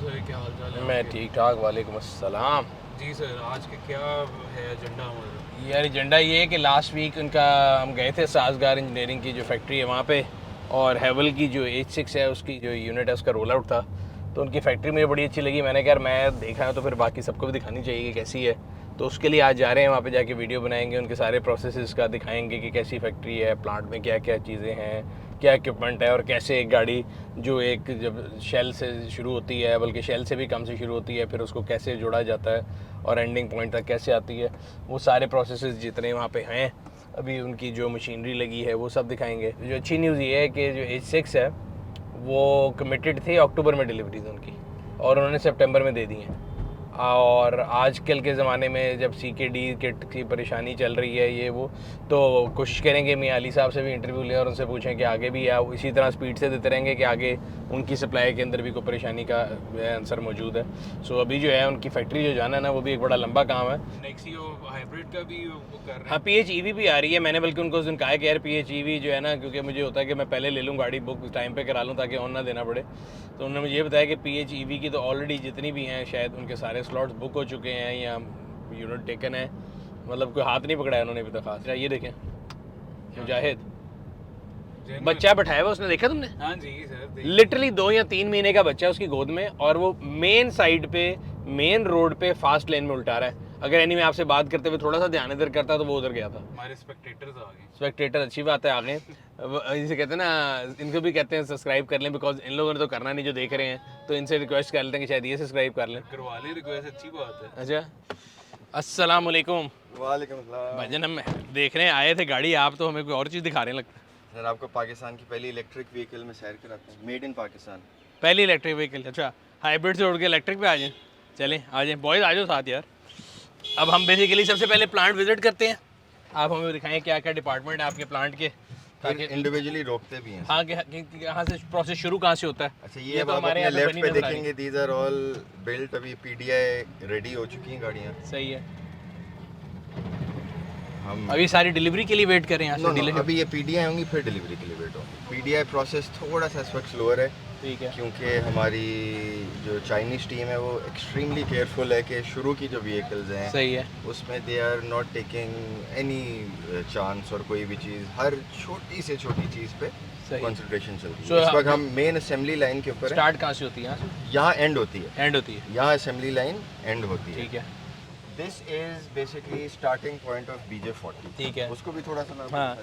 Sir, क्या हाल चाल है मैं आपके? ठीक ठाक, वालेकुम अस्सलाम। जी सर, आज के क्या है एजेंडा हमारा? यार एजेंडा ये है कि लास्ट वीक उनका हम गए थे साजगार इंजीनियरिंग की जो फैक्ट्री है वहाँ पे, और हेवल की जो H6 है उसकी जो यूनिट है उसका रोल आउट था। तो उनकी फैक्ट्री मुझे बड़ी अच्छी लगी। मैंने कहा यार मैं देखा है तो फिर बाकी सबको भी दिखानी चाहिए कि कैसी है। तो उसके लिए आज जा रहे हैं वहाँ पे, जाके वीडियो बनाएंगे, उनके सारे प्रोसेसेस का दिखाएंगे कि कैसी फैक्ट्री है, प्लांट में क्या क्या चीज़ें हैं, क्या इक्विपमेंट है, और कैसे एक गाड़ी जो एक जब शेल से शुरू होती है, बल्कि शेल से भी कम से शुरू होती है, फिर उसको कैसे जोड़ा जाता है और एंडिंग पॉइंट तक कैसे आती है, वो सारे प्रोसेसेस जितने वहाँ पे हैं, अभी उनकी जो मशीनरी लगी है वो सब दिखाएंगे। जो अच्छी न्यूज़ ये है कि जो H6 है वो कमिटेड थे अक्टूबर में डिलीवरीज उनकी, और उन्होंने सितंबर में दे दी हैं। और आजकल के ज़माने में जब CKD किट की परेशानी चल रही है ये वो, तो कोशिश करेंगे मियां अली साहब से भी इंटरव्यू लें और उनसे पूछें कि आगे भी आप इसी तरह स्पीड से देते रहेंगे कि आगे उनकी सप्लाई के अंदर भी कोई परेशानी का आंसर मौजूद है। सो अभी जो है उनकी फैक्ट्री जो जाना है ना वो भी एक बड़ा लंबा काम है। नेक्सियो हाइब्रिड का भी वो कर रहे हाँ, हैं। PHEV भी आ रही है। मैंने बल्कि उनको उस दिन कहा है कि यार PHEV जो है ना, क्योंकि मुझे होता है कि मैं पहले ले लूँ गाड़ी, बुक टाइम पे करा लूँ ताकि ऑन ना देना पड़े। तो उन्होंने मुझे ये बताया कि PHEV की तो ऑलरेडी जितनी भी हैं शायद उनके सारे स्लॉट्स बुक हो चुके हैं या यूनिट टेकन है, मतलब कोई हाथ नहीं पकड़ा है उन्होंने अभी तक खास। ये देखें मुजाहिद Genuine- बच्चा बैठाया हुआ, उसने देखा तुमने? हाँ जी सर, लिटरली 2 या 3 महीने का बच्चा है उसकी गोद में, और वो मेन साइड पे, मेन रोड पे फास्ट लेन में उल्टा रहा है। अगर यानी मैं आपसे बात करते हुए थोड़ा सा ध्यान इधर करता तो वो उधर गया था। हमारे स्पेक्टेटर्स आ गए। स्पेक्टेटर अच्छी बात है, आगे इसे कहते हैं ना, इनको भी कहते हैं सब्सक्राइब कर लें, बिकॉज इन लोगों ने तो करना नहीं जो देख रहे हैं, तो इनसे रिक्वेस्ट कर लेते हैं कि शायद ये सब्सक्राइब कर लें। करवा ले रिक्वेस्ट, अच्छी बात है। अच्छा, अस्सलाम वालेकुम। वालेकुम सलाम। भाईजान हम देखने आए थे गाड़ी, आप तो हमें कोई और चीज़ दिखा रहे हैं लगता है। सर आपको पाकिस्तान की पहली इलेक्ट्रिक व्हीकल में सैर कराते हैं, मेड इन पाकिस्तान। पहली इलेक्ट्रिक व्हीकल, अच्छा हाइब्रिड से उड़ के इलेक्ट्रिक पे आ जाएं। चलें आ जाएं बॉयज़, आ जाओ साथ यार। अब हम बेसिकली सबसे पहले प्लांट विजिट करते हैं। आप हमें दिखाएं क्या क्या डिपार्टमेंट है आपके प्लांट के, ताकि इंडिविजुअली रोकते भी हैं। हाँ कि कहाँ से प्रोसेस शुरू कहाँ से होता है। अच्छा, ये अब तो आप हमारे अपने यहाँ लेफ्ट बनी पे नजर आ रही देखेंगे, दीज आर ऑल बिल्ट, अभी PDI रेडी हो चुकी हैं गाड़ियाँ। है। सही है, हम अभी सारी डिलीवरी के लिए वेट करें यहाँ से डीलर। अभी ये PDI होंगी फिर डिलीवरी के लिए वेट होंगी। PDI प्रोसेस थोड़ा सा इस वक्त स्लोअर है, ठीक है, क्योंकि हमारी जो चाइनीज़ टीम है वो एक्सट्रीमली केयरफुल है कि शुरू की जो व्हीकल्स हैं सही है, उसमें they are not taking any chance, और कोई भी चीज़, हर छोटी से छोटी चीज़ पे सही। कंसंट्रेशन चल रही So, है। इस वक्त हम मेन असेंबली लाइन के ऊपर हैं। स्टार्ट कहाँ से होती है? यहाँ से यहाँ एंड होती है, एंड होती है, यहाँ असेंबली लाइन एंड होती है। ठीक है, this is basically starting point of BJ40। ठीक है। उसको भी थोड़ा सा नाम हाँ।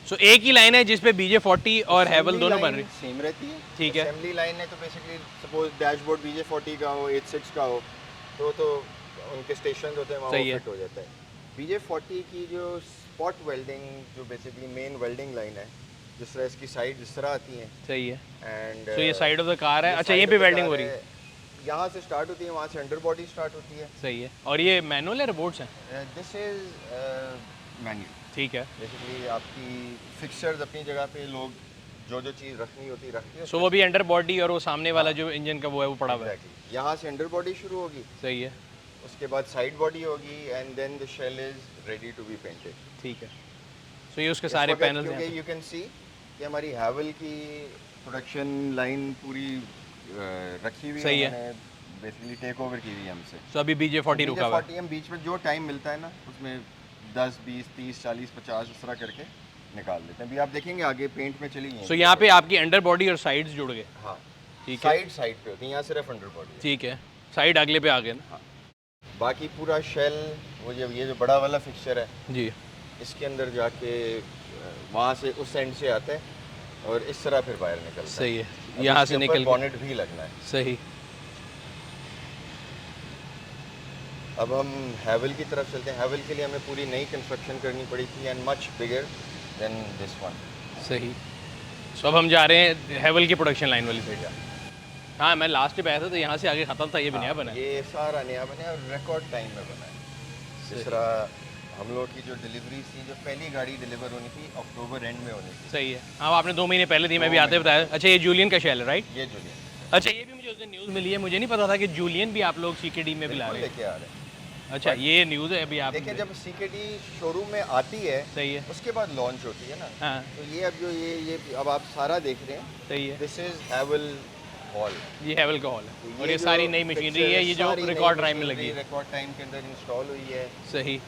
सो एक ही लाइन है जिस पे BJ40 और हैवल दोनों बन रही। सेम रहती है, ठीक है। असेंबली लाइन है तो बेसिकली सपोज डैशबोर्ड BJ40 का हो, H6 का हो, तो उनके स्टेशन होते हैं वहाँ सही है। फिट हो जाता है। BJ40 की जो स्पॉट वेल्डिंग, जो बेसिकली मेन वेल्डिंग लाइन है, जिस तरह इसकी साइड जिस तरह आती है, सही है। एंड तो ये साइड ऑफ द कार है। अच्छा, ये पे वेल्डिंग हो रही है। यहाँ से स्टार्ट होती है, वहाँ से अंडर बॉडी स्टार्ट होती है। सही है। और ये मैनुअल है, रोबोट्स हैं? This is manual. ठीक है। बेसिकली आपकी फिक्सर्स अपनी जगह पे, लोग जो जो चीज़ रखनी होती रखती है। सो वो भी अंडर बॉडी, और वो सामने वाला जो इंजन का वो है वो पड़ा हुआ है। एग्जैक्टली, यहाँ से अंडर बॉडी शुरू होगी, सही है, उसके बाद साइड बॉडी होगी, and then the shell is ready to be painted. ठीक है। सो ये उसके सारे पैनल्स हैं। यू कैन सी कि हमारी हैवल की प्रोडक्शन लाइन पूरी रखी हुई सही है। बेसिकली टेक ओवर की हुई है हमसे। सो अभी BJ40 रुका हुआ है। BJ40 हम बीच में जो टाइम मिलता है ना, उसमें 10, 20, 30, 40, 50 इस तरह करके निकाल लेते हैं। अभी आप देखेंगे आगे पेंट में चली गई। सो यहाँ पे आपकी अंडर बॉडी और साइड्स जुड़ गए। हाँ, ठीक है, साइड पे होती है, यहाँ सिर्फ अंडर बॉडी। ठीक है, साइड अगले पे आ गए ना। बाकी पूरा शेल, वो ये जो बड़ा वाला फिक्सचर है, जी, इसके अंदर जाके वहाँ से उस एंड से आता है और इस तरह फिर बाहर निकलता है। सही है, अब यहाँ इसके से ऊपर निकल के। बॉनेट भी लगना है। सही। अब हम हैवल की तरफ चलते हैं। हैवल के लिए हमें पूरी नई कंस्ट्रक्शन करनी पड़ी थी, and much bigger than this one. सही। सो अब हम जा रहे हैं हैवल की प्रोडक्शन लाइन वाली साइड। हाँ, मैं लास्ट पे आया था तो यहाँ से आगे ख़त्म था, ये भी नया बना है। ये सारा नया बना है और रिकॉर्ड टाइम में बना है। जिस तरह हम लोग की जो डिलीवरी थी, जो पहली गाड़ी डिलीवर होनी थी अक्टूबर एंड में होनी थी। सही है। हाँ, आपने 2 महीने पहले दी, मैं भी आते बताया। अच्छा, ये जूलियन का शेल है, राइट? ये जूलियन अच्छा, ये भी मुझे उस दिन न्यूज़ मिली है, मुझे नहीं पता था कि जूलियन भी आप लोग CKD में भी ला रहे हैं। लेके आ रहे हैं। अच्छा ये न्यूज़ है अभी आप देखिए जब CKD शोरूम में आती है सही है उसके बाद लॉन्च होती है ना, हाँ तो ये अब जो ये अब आप सारा देख रहे हैं, सही है दिस इज हैवल हॉल। ये हैवल का हॉल है और ये सारी नई मशीनरी है ये जो रिकॉर्ड टाइम में लगी है रिकॉर्ड टाइम के अंदर इंस्टॉल हुई है। सही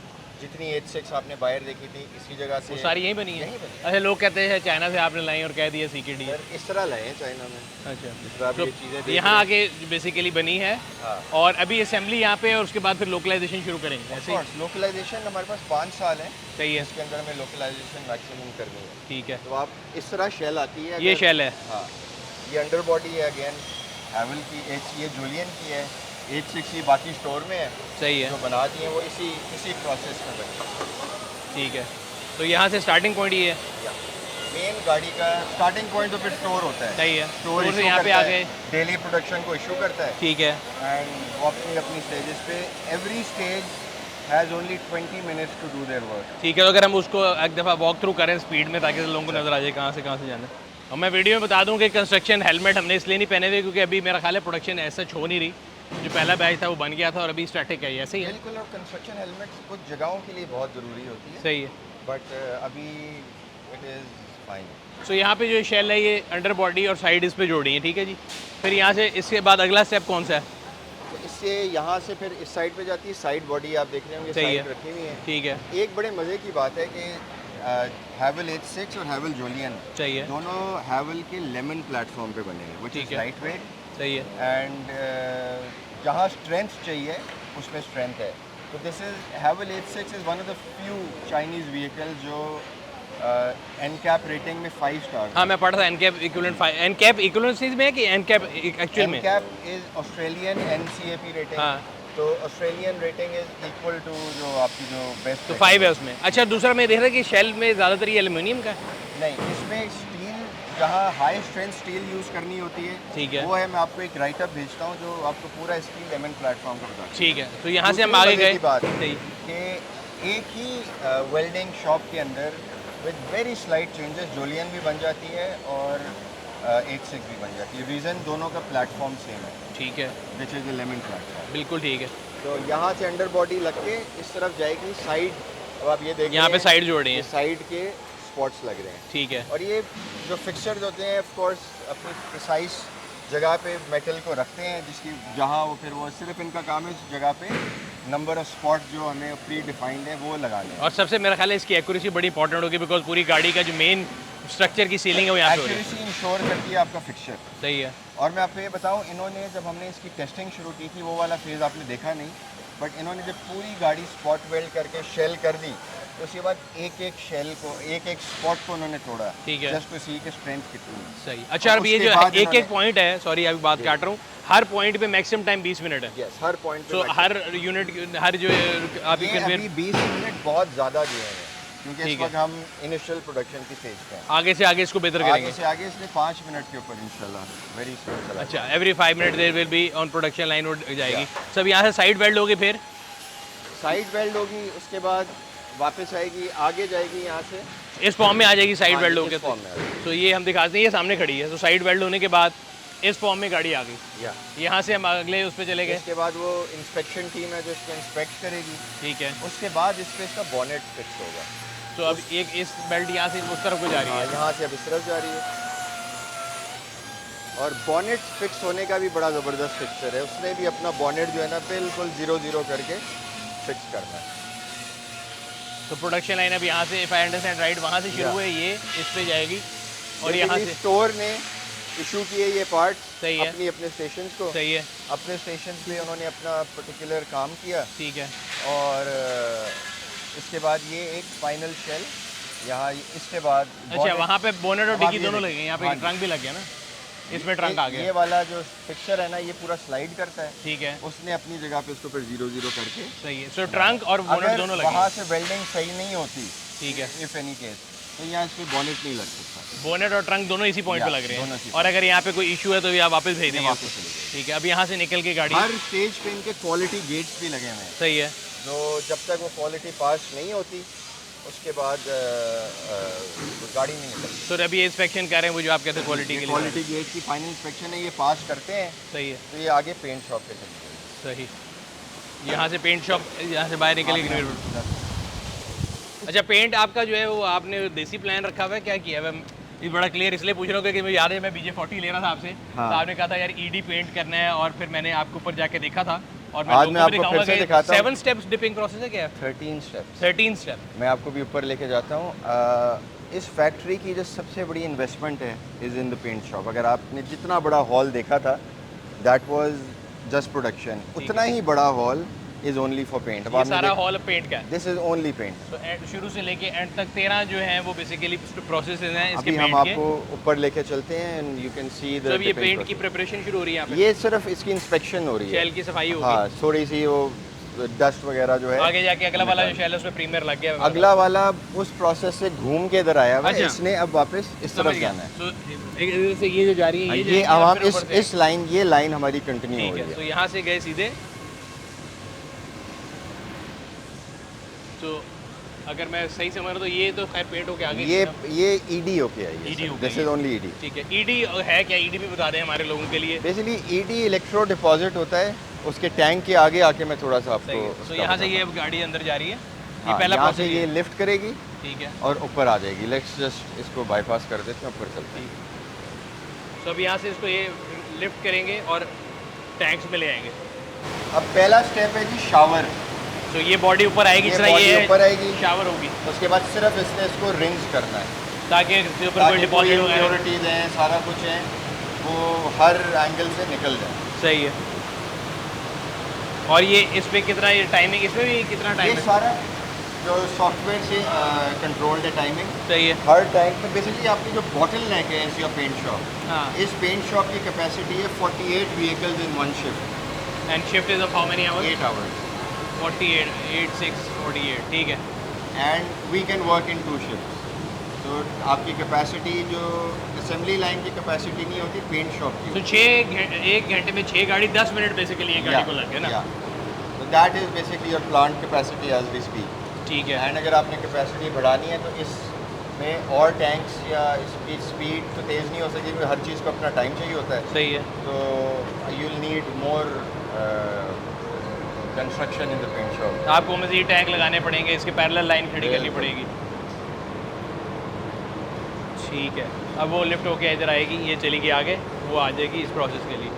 जितनी H6 आपने बाहर देखी थी इसी जगह से वो सारी यहीं बनी है यहीं बनी। अच्छा लोग कहते हैं चाइना से आपने लाई और कह दिया CKD है सर इस तरह लाए हैं चाइना में, अच्छा जिस तरह आप तो ये चीज़ें देख यहाँ रहे हैं। आके बेसिकली बनी है हाँ और अभी असेंबली यहाँ पे है और उसके बाद फिर लोकलाइजेशन शुरू करेंगे ऐसे ही लोकलाइजेशन हमारे पास 5 साल है, सही है इसके अंदर हमें लोकलाइजेशन मैक्सिमम करनी है। ठीक है तो आप इस तरह शेल आती है, ये अगर- शेल है हाँ ये अंडर बॉडी है अगेन हैवल की, ये जूलियन की है, H6 ये बाकी स्टोर में है, सही है जो बना दी है वो इसी प्रोसेस में बनी। ठीक है तो यहाँ से स्टार्टिंग पॉइंट ये है मेन गाड़ी का स्टार्टिंग पॉइंट तो फिर स्टोर होता है, सही है स्टोर तो यहाँ पे आ गए डेली प्रोडक्शन को इशू करता है ठीक है एंड वो अपनी अपनी स्टेजेस पे every stage has only 20 minutes to do their work. ठीक है तो अगर हम उसको एक दफ़ा वॉक थ्रू करें स्पीड में ताकि लोगों को नज़र आ जाए कहाँ से जाना है। और मैं वीडियो में बता दूं कि कंस्ट्रक्शन हेलमेट हमने इसलिए नहीं पहने हुए क्योंकि अभी मेरा ख्याल है प्रोडक्शन ऐसा हो नहीं रही, जो पहला बैच था वो बन गया था और अभी स्टैटिक है ऐसे ही है बिल्कुल, और कंस्ट्रक्शन हेलमेट्स कुछ जगहों के लिए बहुत ज़रूरी होती है, सही है। बट अभी इट इज़ फाइन। सो यहाँ पे जो शेल है ये अंडर बॉडी और साइड इस पे जोड़ी है ठीक है जी। फिर यहाँ से इसके बाद अगला स्टेप कौन सा है? तो इससे यहाँ से फिर इस साइड पे जाती है, साइड बॉडी आप देख रहे होंगे सही साइड है। रखी हुई है। ठीक है एक बड़े मज़े की बात है कि हैवल H6 और हैवल जूलियन सही है दोनों हैवल के लेमन प्लेटफॉर्म पे बने हैं, विच ठीक इज़ है। लाइट वेट सही है एंड जहाँ स्ट्रेंथ चाहिए उसमें स्ट्रेंथ है। तो this is हैवल H6 is one of the few Chinese vehicle जो NCAP रेटिंग में 5 स्टार। हाँ मैं पढ़ा था NCAP इक्विवेलेंट NCAP इक्विवेलेंट में है कि NCAP एक्चुअल में? NCAP is Australian NCAP rating. हाँ तो Australian rating is equal to जो आपकी जो बेस्ट तो 5 है उसमें। अच्छा दूसरा मैं देख रहा कि शेल में ज़्यादातर ये एल्युमिनियम का है। नहीं, इसमें स्टील जहाँ हाई स्ट्रेंथ स्टील यूज़ करनी होती है ठीक है वो है। मैं आपको एक राइट अप भेजता हूँ जो आपको पूरा स्टील लेमन प्लेटफॉर्म का बताता ठीक है। तो यहाँ से हम दूसरी आगे मज़े गए की बात सही कि एक ही वेल्डिंग शॉप के अंदर with very slight changes Julian भी बन जाती है और H6 भी बन जाती है। रीज़न दोनों का प्लेटफॉर्म सेम है, ठीक है which is the lemon platform. बिल्कुल ठीक है। तो यहाँ से अंडर बॉडी लग के इस तरफ जाएगी साइड। अब आप ये देख यहाँ रहे पे हैं, साइड जोड़े ये हैं साइड के स्पॉट्स लग रहे हैं। ठीक है और ये जो फिक्सचर्स होते हैं ऑफ कोर्स अपनी प्रिसाइज जगह पे मेटल को रखते हैं जिसकी जहाँ वो फिर वो सिर्फ इनका काम है उस जगह पे नंबर ऑफ स्पॉट जो हमें प्री डिफाइंड है वो लगाने हैं। और सबसे मेरा ख्याल है इसकी एक्यूरेसी बड़ी इंपॉर्टेंट होगी बिकॉज पूरी गाड़ी का जो मेन स्ट्रक्चर की सीलिंग है वो यहाँ पे हो रही है। एक्यूरेसी इंश्योर करती है आपका फिक्सचर। सही है और मैं आपको ये बताऊं, इन्होंने जब हमने इसकी टेस्टिंग शुरू की थी वो वाला फेज़ आपने देखा नहीं, बट इन्होंने जब पूरी गाड़ी स्पॉट वेल्ड करके शेल कर दी तो उसके बाद एक एक शेल को एक एक स्पॉट को उन्होंने तोड़ा। ठीक है जस्ट टू सी के स्ट्रेंथ कितनी है। सही। अच्छा अब ये उसके जो बाद एक एक इन्होंने- पॉइंट है, सॉरी अभी बात काट रहा हूँ, हर पॉइंट पे मैक्सिमम टाइम 20 मिनट है। यस, हर पॉइंट पे सो हर यूनिट हर जो आप ये कन्वेयर अभी 20 मिनट बहुत ज़्यादा दिए हैं क्योंकि इस ठीक है। वक्त हम इनिशियल प्रोडक्शन की स्टेज पे हैं। आगे से आगे इसको बेहतर आगे करेंगे। से आगे इसलिए 5 मिनट के ऊपर इंशाल्लाह वेरी स्लो चला। अच्छा every 5 minute there will be on production line जाएगी। सब यहाँ से साइड वेल्ड होगी, फिर साइड वेल्ड होगी, उसके बाद वापस आएगी, आगे जाएगी यहाँ से इस फॉर्म में आ जाएगी साइड हाँ, वेल्ड इस होकर। फॉर्म में आ जाएगी। तो ये हम दिखाते हैं, ये सामने खड़ी है। तो साइड वेल्ड होने के बाद इस फॉर्म में गाड़ी आ गई। या यहाँ से हम अगले उस पर चले गए। इसके बाद वो इंस्पेक्शन टीम है जो इसको इंस्पेक्ट करेगी। ठीक है उसके बाद इस पे इसका बॉनेट फिक्स होगा। तो अब एक इस बेल्ट यहाँ से उस तरफ को जा रही हाँ, है। यहाँ से अब इस तरफ जा रही है। और बॉनेट फिक्स होने का भी बड़ा ज़बरदस्त फिक्सर है, उसने भी अपना बॉनेट जो है ना बिल्कुल 0-0 करके फिक्स करना है। तो प्रोडक्शन लाइन अब यहाँ से इफ आई अंडरस्टैंड राइट वहाँ से शुरू है, ये इस पे जाएगी और यहाँ से स्टोर ने इशू किए ये पार्ट सही है। अपनी अपने स्टेशन को, सही है अपने स्टेशन पे उन्होंने अपना पर्टिकुलर काम किया। ठीक है और इसके बाद ये एक फाइनल शेल यहाँ इसके बाद अच्छा bonnet- वहाँ पे बोनेट और अब आप डिक्की ये दोनों देखिए। लगे हैं, यहाँ पे हाँ ट्रंक भी लग गया ना, इसमें ट्रंक आ ये गया। वाला जो फिक्सर है ना ये पूरा स्लाइड करता है, ठीक है उसने अपनी जगह पे उसको फिर 0-0 करके। सही है। सो ट्रंक और बोनेट अगर दोनों लगे वहाँ हैं। से वेल्डिंग सही नहीं होती ठीक है इफ एनी केस तो यहाँ इस पे बॉनेट नहीं लग सकता। बोनेट और ट्रंक दोनों इसी पॉइंट पे या, लग रहे दोनों हैं। इसी और अगर यहाँ पे कोई इशू है तो ये आप वापस भेज देंगे वापस उसको। चले जाएंगे। ठीक है अब यहाँ से निकल के गाड़ी हर स्टेज पे इनके क्वालिटी गेट्स भी लगे हुए हैं, सही है जो जब तक वो क्वालिटी पास नहीं होती उसके बाद गाड़ी नहीं निकलती। तो अभी ये इंस्पेक्शन कर रहे हैं वो जो आप कहते हैं क्वालिटी के लिए। क्वालिटी गेट की फाइनल इंस्पेक्शन है, ये पास करते हैं सही है तो ये आगे पेंट शॉप पे चली जाएगी। सही। यहाँ से पेंट शॉप, यहाँ से बाहर निकल के अच्छा पेंट आपका जो है वो आपने देसी प्लान रखा हुआ है, क्या किया है? ये बड़ा क्लियर इसलिए पूछ रहा हूँ क्योंकि मुझे याद है मैं BJ40 ले रहा था आपसे, हाँ। तो आपने कहा था यार ईडी पेंट करना है, और फिर मैंने आपके ऊपर जाके देखा था, और आज मैं आपको फिर से दिखाता हूँ। 7 स्टेप्स डिपिंग प्रोसेस है क्या? 13 स्टेप्स। 13 स्टेप। मैं आपको भी ऊपर लेके जाता हूँ। इस फैक्ट्री की जो सबसे बड़ी इन्वेस्टमेंट है is in the paint shop. अगर आपने जितना बड़ा हॉल देखा था दैट वाज जस्ट प्रोडक्शन, उतना ही बड़ा hall is only for paint. ये सारा हॉल पेंट का है? This is only paint. तो शुरू से लेके एंड तक 13 जो है वो बेसिकली प्रोसेस हैं इसके अभी पेंट हम के। आपको ऊपर लेके चलते हैं and you can see the तो अब ये पेंट की प्रिपरेशन शुरू हो रही है यहाँ पे? ये सिर्फ इसकी इंस्पेक्शन हो रही है, शेल की सफाई होगी। हाँ, थोड़ी सी वो डस्ट वगैरह जो है। आगे जाके अगला वाला जो शेल है उसमें प्रीमियर लग गया। अगला वाला उस प्रोसेस से घूम के इधर आया हुआ है, अच्छा। इसने अब वापस इस तरफ जाना है। तो एक से ये जो जा रही है ये अब हम इस लाइन, ये लाइन हमारी कंटिन्यू हो ठीक रही है। तो है। यहाँ से गए सीधे, तो अगर मैं सही समझ रहा हूँ तो ये तो खैर पेंट होके आगे ये ईडी होके आई ED है, होके दिस आई इज है। Only ED. ठीक है। ईडी है क्या? ईडी भी बता दें हमारे लोगों के लिए। बेसिकली ईडी इलेक्ट्रो डिपॉजिट होता है, उसके टैंक के आगे आके मैं थोड़ा सा सही है। आपको तो यहाँ से ये अब गाड़ी अंदर जा रही है, ये हाँ, पहला यहाँ से प्रोसेस ये है। लिफ्ट करेगी ठीक है। और ऊपर आ जाएगी। लेट्स जस्ट इसको बाईपास कर देते हैं, ऊपर चलते हैं। तो अब यहाँ से इसको ये लिफ्ट करेंगे और टैंक्स में ले आएंगे। अब पहला स्टेप है जी शावर। तो ये बॉडी ऊपर आएगी, ये इस तरह body ये ऊपर आएगी। शावर होगी, उसके बाद सिर्फ इसने इसको रिंस करना है ताकि इसके ऊपर कोई ताकि कोई डिपॉजिट वगैरह। इम्प्योरिटीज हैं, सारा कुछ है, वो हर एंगल से निकल जाए। सही है। और ये इस पे कितना ये टाइमिंग, इसमें भी कितना ये टाइम है? सारा जो सॉफ्टवेयर से कंट्रोल्ड है टाइमिंग। सही है। हर टैंक में बेसिकली आपकी जो बॉटल नेक है इस योर पेंट शॉप, हाँ। इस पेंट शॉप की कैपेसिटी है 48 vehicles in one shift, and shift is of how many hours? 8 hours, 48, 8, 6, 48। ठीक है। And we can work in 2 shift. तो आपकी कैपेसिटी जो असेंबली लाइन की कैपेसिटी नहीं होती पेंट शॉप की, तो 1 घंटे में 6 गाड़ी 10 मिनट बेसिकली एक गाड़ी को लग गया ना? तो that is basically your plant capacity as we speak. ठीक है। एंड अगर आपने कैपेसिटी बढ़ानी है तो इसमें और टैंक्स या इसकी स्पीड तो तेज़ नहीं हो सकती क्योंकि हर चीज़ को अपना टाइम चाहिए होता है। सही है। तो you will need more construction in the paint shop. आपको मज़ीद टैंक लगाने पड़ेंगे, इसके पैरेलल लाइन खड़ी करनी पड़ेगी। ठीक है। अब वो लिफ्ट होके इधर आएगी, ये चलेगी आगे, वो आ जाएगी इस प्रोसेस के लिए।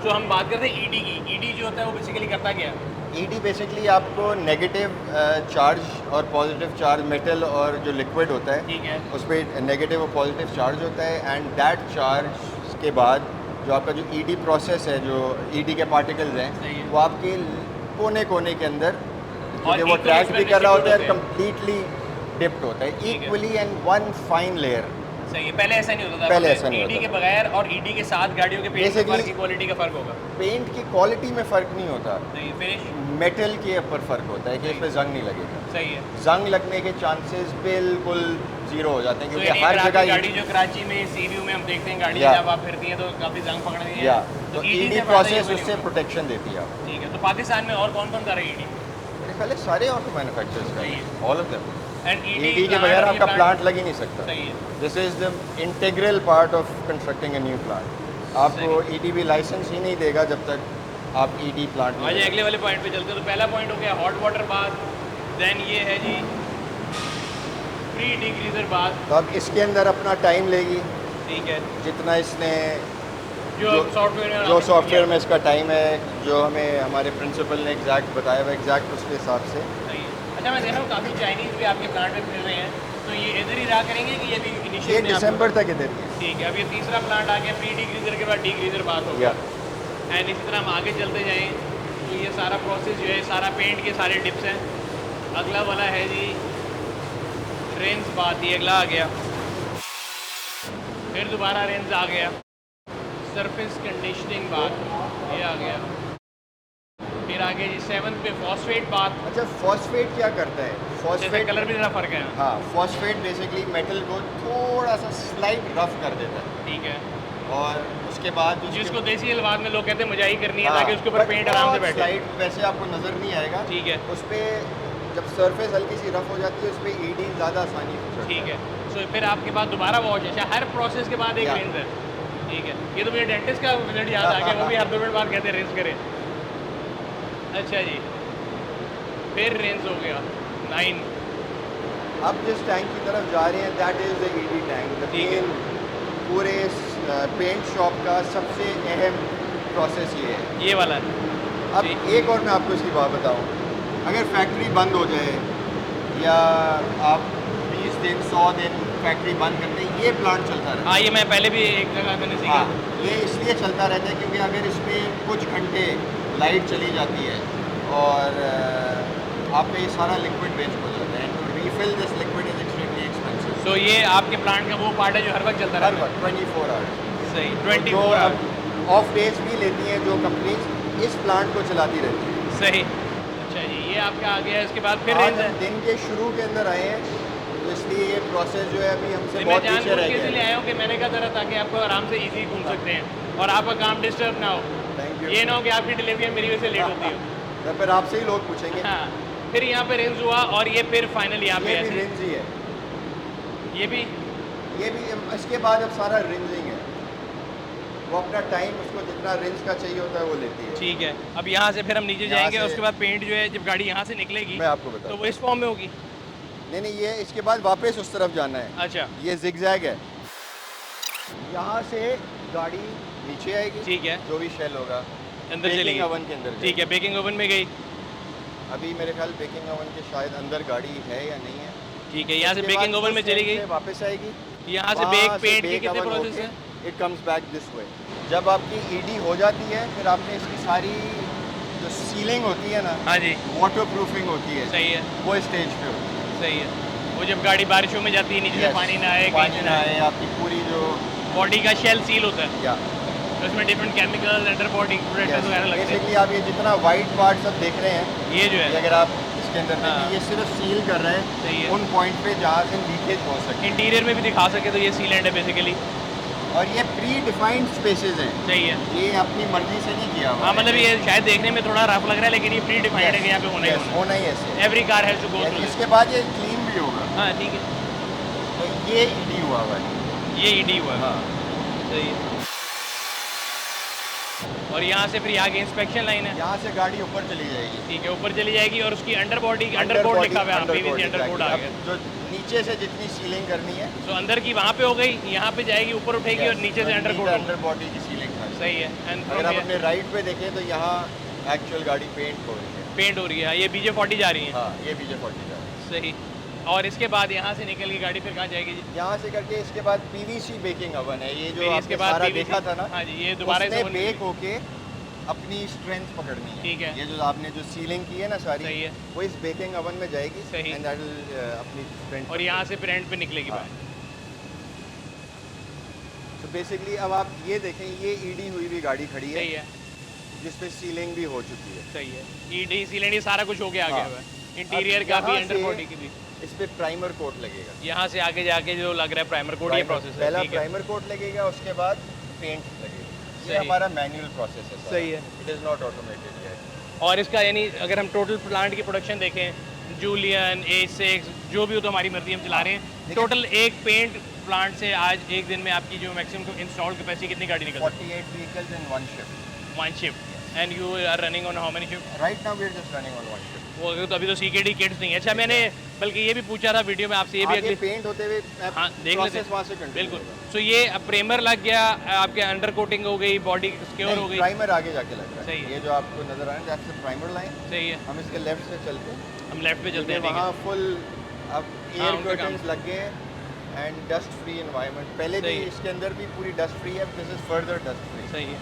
तो हम बात करते हैं ईडी की। ईडी जो होता है वो बेसिकली करता क्या है? ईडी बेसिकली आपको नेगेटिव चार्ज और पॉजिटिव चार्ज, मेटल और जो लिक्विड होता है, ठीक है। उस पर नेगेटिव और पॉजिटिव चार्ज होता है, एंड दैट चार्ज के बाद जो आपका जो ईडी प्रोसेस है, जो ईडी के पार्टिकल्स सही है। हैं, वो आपके कोने कोने के अंदर और क्योंकि वो equally ट्रैक भी उसमें कर रहा होता है, distribute होते हैं। कम्प्लीटली डिप्ट होता है ठीक है। Equally and one fine layer. सही है। पहले ऐसा नहीं होता था। पहले ऐसा नहीं ईडी होता के बगैर और ईडी के साथ गाड़ियों के पेंट Basically- की क्वालिटी का फर्क होगा। पेंट की क्वालिटी में फ़र्क नहीं होता, सही है। फिनिश मेटल के ऊपर फ़र्क होता है कि इस पर जंग नहीं लगेगा। सही है। जंग लगने के चांसेस बिल्कुल जीरो हो जाते हैं तो क्योंकि यानी हर अगर आपकी जगह गाड़ी जो कराची में सीवीयू में हम देखते हैं गाड़ी या। जब आप फिरती है तो काफ़ी जंग पकड़ रही है। या तो ED ईडी से फायदा ये प्रोसेस कोई नहीं उससे होगा। प्रोटेक्शन देती है आपको। ठीक है। तो पाकिस्तान में और कौन कौन सा रहा है ईडी? मेरे ख्याल है सारे ऑटो मैन्युफैक्चरर्स सही का, all of them. And ED के बगैर आपका प्लांट लग ही नहीं सकता। सही है। This is the integral part of constructing a new plant. आपको ईडी भी लाइसेंस ही नहीं देगा जब तक आप ईडी प्लांट आज अगले वाले पॉइंट पे चलते हैं। तो पहला पॉइंट हो गया हॉट वाटर बाथ, देन ये है जी प्री डिग्रीजर बाथ। तो अब इसके अंदर अपना टाइम लेगी ठीक है। जितना इसने जो सॉफ्टवेयर में जो सॉफ्टवेयर में इसका टाइम है, जो हमें हमारे प्रिंसिपल ने एग्जैक्ट बताया हुआ, एग्जैक्ट उसके हिसाब से। सही है। अच्छा मैं देख रहा हूँ काफ़ी चाइनीज़ भी आपके प्लांट में फिर रहे हैं, तो ये इधर ही रहा करेंगे कि ये भी ये इनिशियल दिसंबर तक इधर ही है। ठीक है। अब ये तीसरा प्लांट आ गया, प्री डिग्रीजर के बाद डिग्रीजर बात हो गया। एंड इसी तरह हम आगे चलते जाएँ तो ये सारा प्रोसेस जो है, सारा पेंट के सारे टिप्स हैं। अगला वाला है जी रेंज बात, ये अगला आ गया। फिर दोबारा रेंज आ गया। सरफेस कंडीशनिंग बात, ये आ गया। फिर आगे जी 7th पे फॉस्फेट बात। अच्छा, फॉस्फेट क्या करता है? जैसे फॉस्फेट कलर भी ज़रा फ़र्क है। हाँ, फॉस्फेट बेसिकली मेटल को थोड़ा सा स्लाइट रफ कर देता है, ठीक है। और उसके बाद जिसको देसी अल्फाज में लोग कहते हैं मुजाही करनी है ताकि उसके ऊपर पेंट आराम से बैठे। स्लाइड वैसे आपको नज़र नहीं आएगा। ठीक है। उस पर जब सरफेस हल्की सी रफ हो जाती है उस पर ईडी ज़्यादा आसानी से चढ़ता ठीक है। सो फिर आपके पास दोबारा वॉश है। अच्छा, हर प्रोसेस के बाद एक या। रेंज है। ठीक है। ये तो मुझे डेंटिस्ट का विजिट याद आ गया, वो भी हर 2 मिनट बाद कहते हैं रेंज करें। अच्छा जी। फिर रेंज हो गया 9। अब जिस टैंक की तरफ जा रहे हैं that is the ED tank. The ठीक है। मेन पूरे पेंट शॉप का सबसे अहम प्रोसेस ये है। ये वाला है। अब एक और मैं आपको इसकी बात बताऊं, अगर फैक्ट्री बंद हो जाए या आप 20 दिन 100 दिन फैक्ट्री बंद कर दें, ये प्लांट चलता रहता है। हाँ, ये मैं पहले भी एक जगह मैंने सीखा। हाँ, ये इसलिए चलता रहता है क्योंकि अगर इसमें कुछ घंटे लाइट चली जाती है और आपका ये सारा लिक्विड वेस्ट हो जाता है। To refill this liquid is extremely expensive. तो ये आपके प्लांट का वो पार्ट है जो हर वक्त चलता हर रहता है। वक्त 24 आवर्स। सही, जो 24 अब आवर्स। ऑफ डेज भी लेती हैं जो कंपनीज इस प्लांट को चलाती रहती है। सही। अच्छा जी, ये आपका आ गया है। इसके बाद फिर आज रेंज है। हम दिन के शुरू के अंदर आए हैं, तो इसलिए ये प्रोसेस जो है अभी हमसे मैं बहुत पीछे जानबूझ रह के गया इसलिए है। आया हूँ कि मैंने कहा जरा ताकि आपको आराम से इजी घूम सकते हैं और आपका काम डिस्टर्ब ना हो। Thank you. ये ना हो कि आपकी डिलीवरी मेरी वजह से लेट होती हो। तो फिर आपसे ही लोग पूछेंगे। हाँ, फिर यहाँ पे रेंज हुआ और ये फिर फाइनल यहाँ पे ये भी ऐसे रिंज ही है। ये भी ये भी इसके बाद अब सारा रिंजिंग है। वो अपना टाइम उसको जितना रिंज का चाहिए होता है वो लेती है। ठीक है। अब यहाँ से फिर हम नीचे यहाँ जाएंगे और से- उसके बाद पेंट जो है जब गाड़ी यहाँ से निकलेगी मैं आपको बताता तो हूँ। वो इस फॉर्म में होगी। नहीं नहीं, ये इसके बाद वापस उस तरफ जाना है। अच्छा, ये जिगजैग है। यहाँ से गाड़ी नीचे आएगी। ठीक है। जो भी शेल होगा अंदर चली बेकिंग गई। ओवन के अंदर ठीक है, बेकिंग ओवन में गई। जाएगी। अभी मेरे ख्याल बेकिंग ओवन के शायद अंदर गाड़ी है या नहीं है। ठीक है, यहाँ से उसके बाद बेकिंग ओवन में उस चली end गई। से वापस आएगी। यहाँ से बेक पेंट के कितने प्रोसेस हैं? It comes back this way. जब आपकी ईडी हो जाती है फिर आपने इसकी सारी जो सीलिंग होती है ना, हाँ जी, वाटर प्रूफिंग होती है, सही है, वो स्टेज पे होती है। सही है। वो जब गाड़ी बारिशों में जाती है नीचे से Yes, पानी ना आए, पानी ना आए, आपकी पूरी जो बॉडी का शेल सील होता है, या तो उसमें different chemical under body protectors वगैरह लगते बेसिकली आप ये जितना वाइट पार्ट सब देख रहे हैं, हैं। ये जो ये है अगर आप इसके अंदर हाँ। देखें, ये सिर्फ सील कर रहा सही है है। उन पॉइंट पे जहाँ से लीकेज हो सके। इंटीरियर में भी दिखा सके तो ये सीलेंट है बेसिकली। और ये प्री डिफाइंड स्पेसेस हैं, सही है। ये अपनी मर्जी से नहीं किया हुआ हाँ, है। मतलब ये शायद देखने में थोड़ा रफ लग रहा है लेकिन ये प्री डिफाइंड है कि यहाँ पे होना ही Yes, होना होना ही ऐसे। है। Every car has to go through this. इसके बाद ये क्लीन भी होगा। हाँ, ठीक है। तो ये ईडी हुआ हुआ है। ये ईडी हुआ है। हाँ, सही है। और यहाँ से फिर आगे इंस्पेक्शन लाइन है। यहाँ से गाड़ी ऊपर चली जाएगी। ठीक है, ऊपर चली जाएगी और उसकी अंडर बॉडी अंडरबोर्ड लिखा हुआ है, पीवीसी अंडरबोर्ड आ गया। जो नीचे से जितनी सीलिंग करनी है, तो अंदर की वहाँ पे हो गई, यहाँ पे जाएगी, ऊपर उठेगी और नीचे से अंडरबोर्ड होगा। अंडर बॉडी की सीलिंग है। सही है। एंड अगर आप अपने राइट पे देखें तो यहाँ एक्चुअल गाड़ी पेंट हो रही है। पेंट हो रही है। ये BJ40 जा रही है। हाँ, ये BJ 40 का है। सही। और इसके बाद यहाँ से निकल के गाड़ी फिर कहाँ जाएगी जी? यहाँ से करके इसके बाद पीवीसी बेकिंग ओवन है। ये जो फिर आपने इसके बाद सारा PVC देखा था ना, हाँ जी, ये दोबारा उसने से बेक होके अपनी स्ट्रेंथ पकड़नी है। ठीक है। ये जो आपने जो सीलिंग की है ना सारी, सही है। वो इस बेकिंग ओवन में जाएगी। सही। एंड दैट विल अपनी स्ट्रेंथ। और यहाँ से फिर एंड पे निकलेगी हाँ। बाहर। तो बेसिकली अब आप ये देखें, ये ईडी हुई भी गाड़ी खड़ी है सही है, जिसपे सीलिंग भी हो चुकी है। सही है। ईडी सीलेंडी सारा कुछ हो गया आ गया हाँ। हुआ है। इंटीरियर अब का भी यहाँ अंडर से बॉडी की भी। इस पे प्राइमर कोट लगेगा। यहाँ से आगे जाके जो लग रहा है प्राइमर कोड, ये प्रोसेस है। पहला ठीक है। प्राइमर कोट लगेगा, उसके बाद पेंट लगेगा। ये सही। हमारा मैनुअल प्रोसेस है। सही है। It is not automated yet. और इसका यानी अगर हम टोटल प्लांट की प्रोडक्शन देखें, जूलियन A6 जो भी हो तो हमारी मर्जी हम चला रहे हैं। देखिए- टोटल एक पेंट प्लांट से आज एक दिन में आपकी जो मैक्सिमम इंस्टॉल्ड कैपेसिटी कितनी गाड़ी निकलती 48 vehicles in one shift. है? 1 shift. And you are running on how many shift? Right now we are just running on one shift. वो तो अभी तो CKD किट्स नहीं है। अच्छा, मैंने बल्कि ये भी पूछा था वीडियो में आपसे, ये भी आगे अगली पेंट होते हुए हाँ देख लेते प्रोसेस हैं। वहाँ से कंटिन्यू बिल्कुल। सो ये प्रेमर लग गया, आपके अंडर कोटिंग हो गई, बॉडी सिक्योर हो गई। प्राइमर आगे जाके लग रहा सही है। है। ये जो आपको नजर आ रहा है दैट्स द प्राइमर लाइन। सही है। हम इसके लेफ्ट से चलते हैं, हम लेफ्ट पे चलते हैं। ठीक वहाँ है। फुल अब हाँ, एयर उनका कर्टन्स लग गए हैं एंड डस्ट फ्री एनवायरनमेंट। पहले भी सही है। इसके अंदर भी पूरी डस्ट फ्री है, this is further dust free. सही है।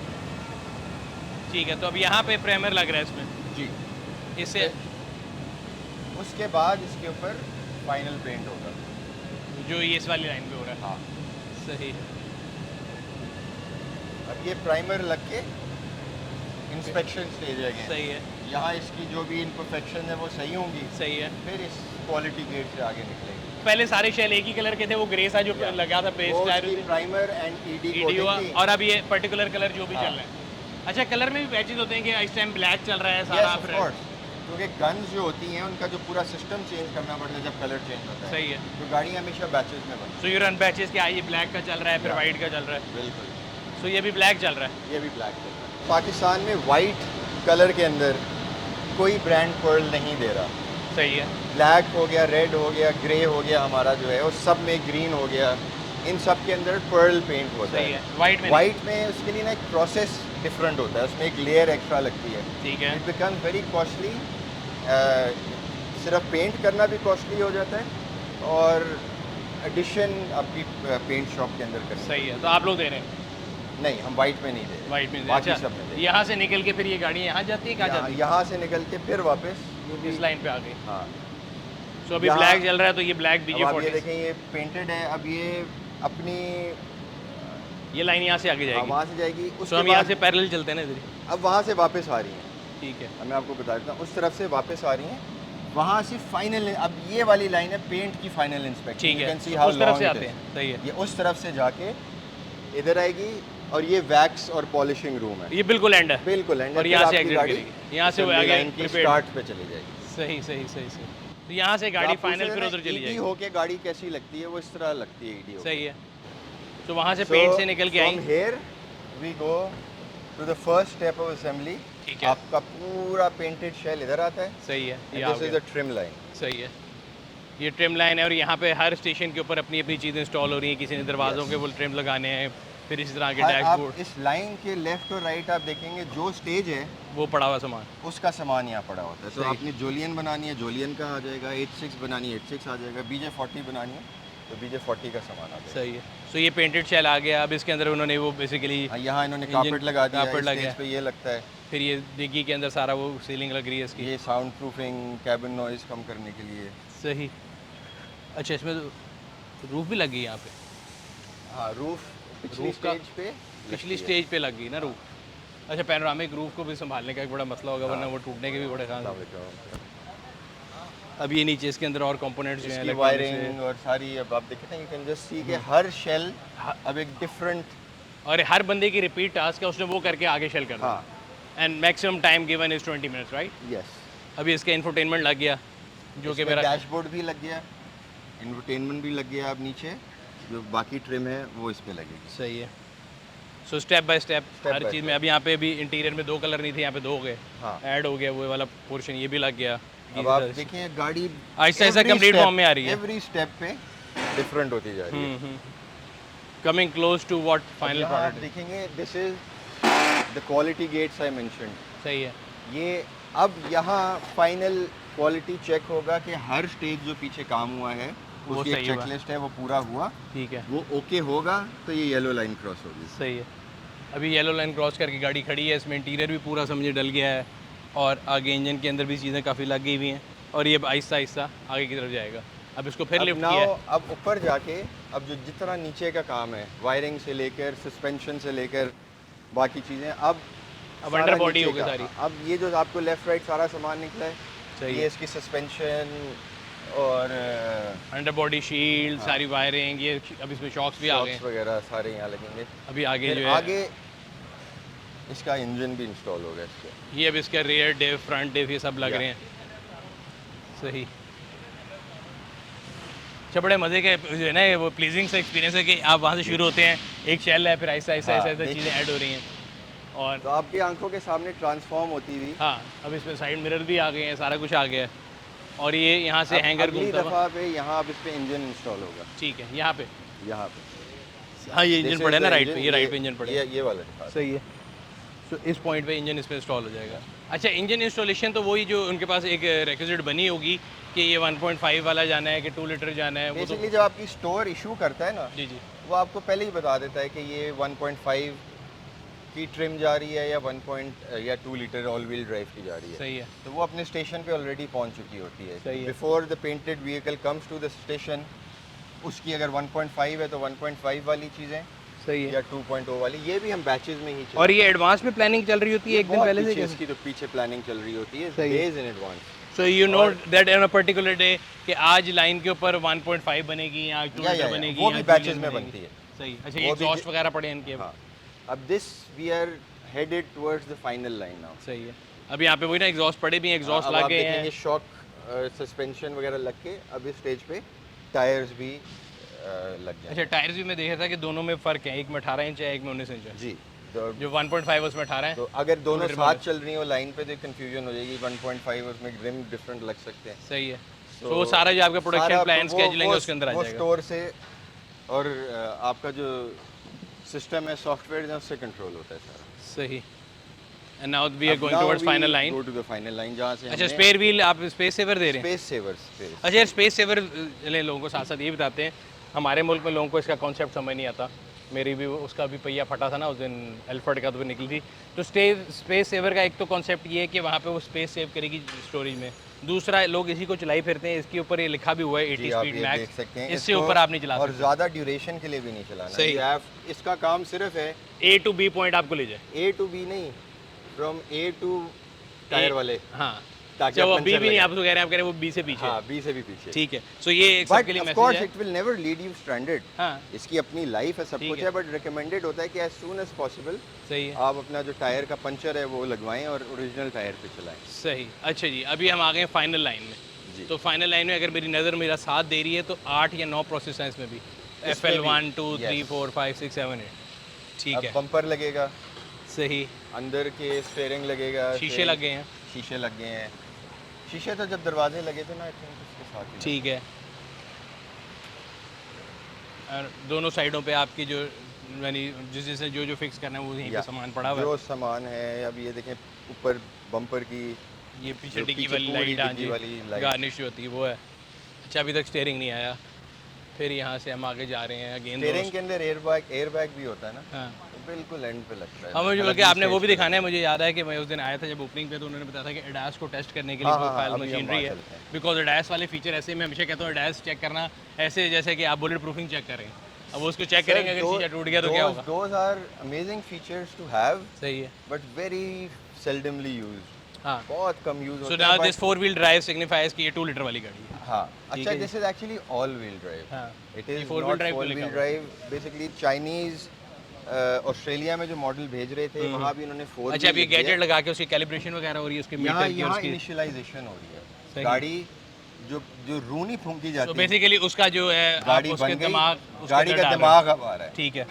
ठीक है, तो अब यहाँ पे प्रेमर लग रहा है इसमें। जी। इससे उसके बाद इसके ऊपर फाइनल पेंट होगा। जो ये इस वाली लाइन पे हो रहा है। हाँ, सही। अब ये प्राइमर लग के इंस्पेक्शन स्टेज है। सही है। यहाँ इसकी जो भी इम्परफेक्शन है वो सही होंगी, सही है। फिर इस क्वालिटी गेट से आगे निकलेगी। पहले सारे शेल एक ही कलर के थे, वो ग्रे सा जो लगा था paste tyre primer and ED ED हुआ, कोटिंग और अब ये पर्टिकुलर कलर जो भी हाँ। चल रहा है। अच्छा, कलर में भी पैचेज होते हैं कि इस टाइम ब्लैक चल रहा है सारा ऑफ कोर्स, क्योंकि गन्स जो होती हैं उनका जो पूरा सिस्टम चेंज करना पड़ता है जब कलर चेंज होता है। सही है। तो गाड़ी हमेशा बैचेस में बनती सो यू रन बैचेस के, ये ब्लैक का चल रहा है, फिर Yeah. वाइट का चल रहा है। है। बिल्कुल, सो ये भी ब्लैक चल रहा है। ये भी ब्लैक है। पाकिस्तान में वाइट कलर के अंदर कोई ब्रांड पर्ल नहीं दे रहा। सही है, ब्लैक हो गया, रेड हो गया, ग्रे हो गया, हमारा जो है वो सब में ग्रीन हो गया, इन सब के अंदर पर्ल पेंट होता सही है। है। वाइट में नहीं। वाइट में उसके लिए ना एक प्रोसेस डिफरेंट होता है, उसमें एक लेयर एक्स्ट्रा लगती है। ठीक है, इट बिकम्स वेरी कॉस्टली, सिर्फ पेंट करना भी कॉस्टली हो जाता है और एडिशन आपकी पेंट शॉप के अंदर करनी सही है। तो आप लोग दे रहे हैं नहीं, हम वाइट में नहीं दे रहे, वाइट में? बाकी अच्छा, सब में दे यहाँ से निकल के फिर ये गाड़ी यहाँ जाती है, कहाँ जाती यहाँ से निकल के फिर वापस है? इस लाइन पे आ गई। हाँ। सो अभी यहाँ- ब्लैक चल रहा है, तो ये ब्लैक अब आप ये BJ40 देखें, ये पेंटेड है, अब ये अपनी ये लाइन यहाँ से आगे जाएगी। वहाँ से जाएगी, सो उसके हम यहाँ बाद से पैरेलल चलते हैं ना इधर ही। अब वहाँ से वापस आ रही हैं। ठीक है, अब मैं आपको बता देता हूँ, उस तरफ से वापस आ रही हैं, वहाँ से फाइनल, अब ये वाली लाइन है पेंट की फाइनल इंस्पेक्शन। ठीक है, सी तो हाउ उस तरफ से लॉन्ग आते हैं। सही है, ये उस तरफ से जाके इधर आएगी और ये वैक्स और पॉलिशिंग रूम है, ये बिल्कुल एंड है। बिल्कुल एंड और यहाँ से एग्जिट करेगी, यहाँ से वो आगे लाइन की prepared। स्टार्ट पे चली जाएगी। सही सही सही सही। तो यहाँ से गाड़ी फाइनल फिर उधर चली जाएगी। होके गाड़ी कैसी लगती है वो इस तरह लगती है ईडी। सही है। तो वहाँ से पेंट से निकल के फ्रॉम आई। Here we go to the first step of assembly. ठीक है, आपका पूरा पेंटेड शेल इधर आता है। सही है, ये आ दिस इज गया। The trim line. सही है, ये ट्रिम लाइन है और यहाँ पे हर स्टेशन के ऊपर अपनी अपनी चीज़ें इंस्टॉल हो रही हैं। किसी ने दरवाज़ों के वो ट्रिम लगाने हैं, फिर इसी तरह के आप डैशबोर्ड, इस लाइन के लेफ्ट और राइट आप देखेंगे जो स्टेज है वो पड़ा हुआ सामान। उसका सामान यहाँ पड़ा होता है। तो सही। आपने जोलियन बनानी है, जोलियन का आ जाएगा, 86 बनानी है 86 आ जाएगा, BJ40 बनानी है तो BJ40 का सामान आ जाएगा। सही है। सो ये पेंटेड शेल आ गया। अब इसके अंदर उन्होंने वो बेसिकली हाँ, यहाँ इन्होंने इंजन- कार्पेट लगा दिया कार्पेट है, लग स्टेज गया। पे ये लगता है। फिर ये डिग्गी के अंदर सारा वो सीलिंग लग रही है इसकी। ये साउंड प्रूफिंग, कैबिन नॉइज कम करने के लिए। सही। अच्छा, इसमें रूफ भी लगी यहाँ पे? हाँ, रूफ पिछली रूफ का- स्टेज पे पिछली लगती है। स्टेज पे लग गई ना रूफ। अच्छा, पैनोरामिक रूफ को भी संभालने का एक बड़ा मसला होगा, वरना वो टूटने के भी बड़े खास। अब ये नीचे इसके अंदर और कंपोनेंट्स जो हैं इसकी electronics से- वायरिंग और सारी, अब आप देखें यू कैन जस्ट सी कि हर शेल अब एक डिफरेंट। और हर बंदे की रिपीट टास्क है, उसने वो करके आगे शेल कर दिया। हाँ, and maximum time given is 20 minutes, right? Yes. अभी इसका इंफोटेनमेंट लग गया, जो कि मेरा डैशबोर्ड भी लग गया, इन्फोटेनमेंट भी लग गया। अब नीचे जो बाकी ट्रिम है वो इस पे लगेगी। सही है। So step by step her by चीज़ में। अब यहाँ पे भी इंटीरियर में 2 कलर नहीं थे, यहाँ पे 2 हो गए, हाँ। ऐड हो गया वो वाला पोर्शन, ये भी लग गया। अब आप देखें गाड़ी आहिस्ता आहिस्ता complete form में आ रही है। एवरी स्टेप पे डिफरेंट होती जा रही है। कमिंग क्लोज टू व्हाट अब फाइनल यहाँ आप प्रोडक्ट। देखेंगे this is the quality gates I mentioned. सही है, ये अब यहाँ फाइनल क्वालिटी चेक होगा कि हर स्टेज जो पीछे काम हुआ है वो उसकी एक सही हुआ। चेकलिस्ट है, वो पूरा हुआ, ठीक है, वो ओके होगा तो ये येलो लाइन क्रॉस होगी। सही है। अभी येलो लाइन क्रॉस करके गाड़ी खड़ी है, इसमें इंटीरियर भी पूरा समझे डल गया है और आगे इंजन के अंदर भी चीज़ें काफ़ी लग गई हुई हैं और ये आहिस्ता आहिस्ता आगे की तरफ जाएगा। अब इसको फिर अब लिफ्ट now, किया है। अब ऊपर जाके अब जो जितना नीचे का काम है, वायरिंग से लेकर सस्पेंशन से लेकर बाकी चीज़ें, अब अब सारा अंडर बॉडी नीचे होगी का। सारी। अब ये जो आपको लेफ्ट राइट सारा सामान निकला है, सही ये है। इसकी सस्पेंशन और अंडर बॉडी शील्ड, सारी वायरिंग, ये अब इसमें शॉक्स भी आ गए shocks हैं। वगैरह सारे यहाँ लगेंगे। अभी आगे फिर जो है आगे इसका इंजन भी इंस्टॉल होगा इसके। ये अब इसका रियर डिव, फ्रंट डिव, ये सब लग या। रहे हैं। सही। अच्छा, बड़े मज़े के जो है ना, वो प्लीजिंग सा एक्सपीरियंस है कि आप वहाँ से शुरू होते हैं, एक शेल है, फिर आहिस्ता आहिस्ता हाँ, आहिस्ता चीज़ें ऐड हो रही हैं। और तो आपकी आंखों के सामने ट्रांसफॉर्म होती हुई हाँ, अब इसमें साइड मिरर भी आ गए हैं, सारा कुछ आ गया है। और ये यहाँ से हैंगर अगली घूमता हुआ। दफ़ा पे यहाँ अब इस पे इंजन इंस्टॉल होगा, ठीक है, यहाँ पे यहाँ पे। हाँ, ये This इंजन is पड़े ना the राइट पे, engine, ये राइट पे इंजन पड़े। ये वाला दिखा दो। सही है। तो इस पॉइंट पे इंजन इस पे इंस्टॉल हो जाएगा। अच्छा, इंजन इंस्टॉलेशन तो वही जो उनके पास एक रिक्विजिट बनी होगी कि ये 1.5 वाला जाना है कि 2 लीटर जाना है, वो तो बेसिकली जब आपकी स्टोर इशू करता है ना, जी जी वो आपको पहले ही बता देता है कि ये 1.5 की ट्रिम जा रही है या 2 लीटर ऑल व्हील ड्राइव की जा रही है। सही है। तो वो अपने स्टेशन पे ऑलरेडी पहुंच चुकी होती है। सही है। Before the painted vehicle comes to the station, उसकी अगर 1.5 है तो 1.5 वाली चीज़ें सही है। या 2.0 वाली, ये भी हम बैचेस में ही और ये एडवांस में प्लानिंग चल रही होती है एक दिन पहले से? इसकी तो पीछे प्लानिंग चल रही होती है सही है। Days in advance. So you know that on a particular day कि आज लाइन के ऊपर 1.5 बनेगी या 2 या, लीटर या, बनेगी, वो या भी 2 बैचेस लीटर में बनेगी। बनती है। सही। अच्छा, वो भी एग्जॉस्ट वगैरह पड़े हैं इनके? हाँ, अब this we are headed towards the final line now. सही है। अब यहाँ पे वही ना एग्जॉस्ट पड़े भी हैं, एग्जॉस्ट अब लग आप गए देखेंगे हैं। शॉक सस्पेंशन वगैरह लग के अब इस स्टेज पे टायर्स भी लग जाए। अच्छा, टायर्स भी मैं देख रहा था कि दोनों में फ़र्क है, एक में 18 इंच है, एक में 19 इंच है। जी, तो- जो 1.5 उसमें 18 है। तो अगर दोनों लीटर साथ चल रही हो लाइन पे तो कंफ्यूजन हो जाएगी, 1.5 उसमें रिम डिफरेंट लग सकते हैं। सही है। तो वो सारा जो आपका प्रोडक्शन प्लान स्केजुलिंग है उसके अंदर आ वो जाएगा। स्टोर से और आपका जो सिस्टम है सॉफ्टवेयर जो उससे कंट्रोल होता है सारा। सही। And now we are going towards final line. Go to the final line जहाँ से अच्छा, स्पेयर व्हील आप स्पेस सेवर दे रहे हैं? Space saver space. अच्छा यार, स्पेस सेवर चले लोगों को साथ साथ ये बताते हैं, हमारे मुल्क में लोगों को इसका कॉन्सेप्ट समझ नहीं आता। मेरी भी उसका भी पहिया फटा था ना उस दिन, एल्फर्ड का तो निकली थी। तो स्पेस सेवर का एक तो कॉन्सेप्ट ये है कि वहाँ पे वो स्पेस सेव करेगी स्टोरेज में। दूसरा, लोग इसी को चलाई फिरते हैं, इसके ऊपर ये लिखा भी हुआ है 80 स्पीड देख मैक्स, सकते हैं इससे इसको, ऊपर आप नहीं चला और सकते। ज़्यादा ड्यूरेशन के लिए भी नहीं चलाना। सही। इसका काम सिर्फ है A to B पॉइंट आपको ले जाए। A to B नहीं, फ्रॉम A to टायर वाले, हाँ, ताकि अच्छा वो पंचर B भी नहीं लगे। आप तो कह रहे हैं, आप कह रहे हैं वो B से पीछे। हाँ, B से भी पीछे। ठीक है, सो ये एक बट सबके लिए ऑफ मैसेज कोर्स है। It will never lead you stranded. हाँ, इसकी अपनी लाइफ है, सब ठीक कुछ है। है, बट रिकमेंडेड होता है कि एज सून एज पॉसिबल सही है, आप अपना जो टायर का पंचर है वो लगवाएं और ओरिजिनल टायर पे चलाएं। सही। अच्छा जी, अभी हम आ गए फाइनल लाइन में। जी। तो फाइनल लाइन में अगर मेरी नज़र मेरा साथ दे रही है तो 8 या 9 प्रोसेस हैं इसमें भी। इसमें FL भी, 1 2 3 yes। 4 5 6 7 8। ठीक अब है, बम्पर लगेगा, सही। अंदर के स्टीयरिंग लगेगा, शीशे लग गए हैं। शीशे लग गए हैं। शीशे तो जब दरवाजे लगे थे ना, आई थिंक उसके साथ ही लगे। ठीक है, और दोनों साइडों पे आपकी जो यानी जिस जो फिक्स करना है वो यहीं पे या, सामान पड़ा हुआ जो है। सामान है अब ये देखें, ऊपर बम्पर की ये पीछे जो डिग्गी पीछे वाली पूरी लाइट, हाँ डिग्गी जी, वाली लाइट। गार्निश जो होती है वो है। अच्छा, अभी तक स्टीयरिंग नहीं आया। फिर यहाँ से हम आगे जा रहे हैं अगेन। स्टीयरिंग के अंदर एयर बैग भी होता है ना, हाँ तो बिल्कुल एंड पे लगता है। हाँ, मुझे मतलब बल्कि आपने वो भी stage पे दिखाना है। मुझे याद है कि मैं उस दिन आया था जब ओपनिंग पे, तो उन्होंने बताया था कि एडास को टेस्ट करने के लिए हाँ, कोई हाँ, फाइल अभी हम मशीनरी वहाँ है। चलते हैं। बिकॉज एडास वाले फीचर ऐसे, मैं हमेशा कहता हूँ एडास चेक करना ऐसे जैसे कि आप बुलेट प्रूफिंग चेक करें। अब वो उसको चेक करेंगे, अगर शीशा टूट गया तो क्या होगा। Those are amazing features to have, सही है, but very seldomly used. हाँ। बहुत कम यूज सो होता है। Now this 4 wheel drive signifies कि ये 2 लीटर वाली गाड़ी है। हाँ, ठीक अच्छा, है जी। This is actually all wheel drive. हाँ, इट ये is four wheel not drive four क्यों व्हील लिखा हुआ है? ड्राइव। बेसिकली चाइनीज ऑस्ट्रेलिया में जो मॉडल भेज रहे थे वहाँ भी उन्होंने 4 अच्छा, अब ये गैजेट लगा के उसकी कैलिब्रेशन वगैरह हो रही है, उसके यहाँ मीटर की और यहाँ उसकी। इनिशियलाइजेशन हो रही सही। है। गाड़ी जो जो रूनी फूंकी तो जाती है, बेसिकली उसका जो है आप गाड़ी उसके बन गई, दिमाग उसके गाड़ी अंदर का डाल रहे दिमाग अब आ रहा हैं। है, ठीक है,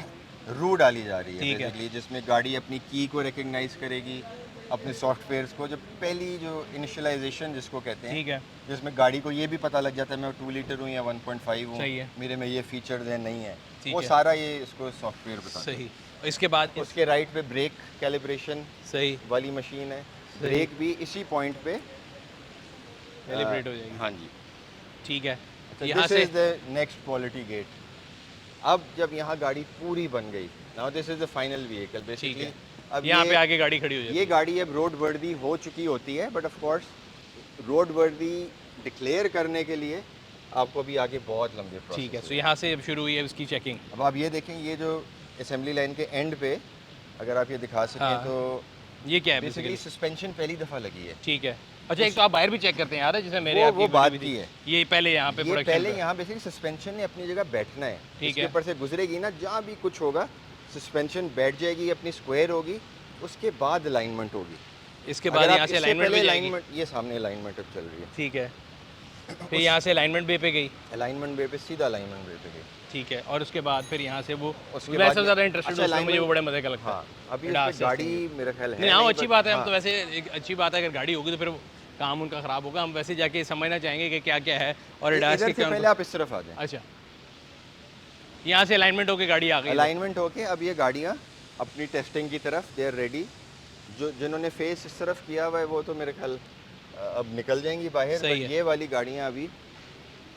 रू डाली जा रही है ठीक है। बेसिकली, जिसमें गाड़ी अपनी की को रिकग्नाइज करेगी, अपने सॉफ्टवेयर्स को। जो पहली जो इनिशियलाइजेशन जिसको कहते हैं, ठीक है, जिसमें गाड़ी को ये भी पता लग जाता है मैं 2 लीटर हूँ या 1.5 हूँ, सही है। मेरे में ये फीचर्स हैं नहीं है, ठीक वो है। सारा ये इसको सॉफ्टवेयर बताता है। सही। इसके बाद उसके राइट पे ब्रेक कैलिब्रेशन सही वाली मशीन है, ब्रेक भी इसी पॉइंट पे कैलिब्रेट हो जाएगी। हाँ जी। ठीक है, तो यहाँ दिस से is the next quality gate. अब जब यहाँ गाड़ी पूरी बन गई, now this is the final vehicle ठीक बेसिकली। है, अब यहाँ पे ये आगे गाड़ी खड़ी हो जाती ये है। गाड़ी अब रोड वर्दी हो चुकी होती है, बट ऑफ कोर्स रोड वर्दी डिक्लेयर करने के लिए आपको भी आगे बहुत लंबे प्रोसेस ठीक है, सो यहाँ से अब शुरू हुई है उसकी चेकिंग। अब आप ये देखें, ये जो असेंबली लाइन के एंड पे अगर आप ये दिखा सकें हाँ, तो ये क्या है बेसिकली बेसिकली? सस्पेंशन पहली दफ़ा लगी है। ठीक है। अच्छा, एक तो आप बाहर भी चेक करते हैं यार, जैसे मेरे वो आपकी बात वीडियो की भी है। थी। ये पहले यहाँ पे ये प्रोडक्शन पहले यहाँ बेसिकली सस्पेंशन ने अपनी जगह बैठना है, ठीक इसके है। ऊपर से गुजरेगी ना, जहाँ भी कुछ होगा सस्पेंशन बैठ जाएगी, अपनी स्क्वायर होगी, उसके बाद अलाइनमेंट होगी। इसके अगर बाद आप यहाँ से इससे अलाइनमेंट पहले भी जाएगी। अलाइनमेंट, ये सामने अलाइनमेंट अब चल रही है, ठीक है, फिर यहाँ से अलाइनमेंट बे पे गई। अलाइनमेंट बे पे सीधा अलाइनमेंट बे पे गई। ठीक है, और उसके बाद फिर यहाँ से वो उसके वैसे बाद ज़्यादा ये- इंटरेस्टेड अच्छा, मुझे वो alignment- बड़े मज़े का लगता हाँ, है। अभी एडास उस पे गाड़ी testing। मेरा ख्याल है नहीं, हाँ, अच्छी but बात है। हम हाँ, तो वैसे एक अच्छी बात है, अगर गाड़ी होगी तो फिर काम उनका ख़राब होगा। हम वैसे जाके समझना चाहेंगे कि क्या क्या है और एडास इधर के से क्या। पहले आप इस तरफ आ जाएं। अच्छा, यहाँ से अलाइनमेंट होके गाड़ी आ गई। अलाइनमेंट होके अब ये गाड़ियाँ अपनी टेस्टिंग की तरफ दे आर रेडी। जो जिन्होंने फेस इस तरफ किया हुआ है वो तो मेरे ख्याल अब निकल जाएंगी बाहर, सही but है। ये वाली गाड़ियाँ अभी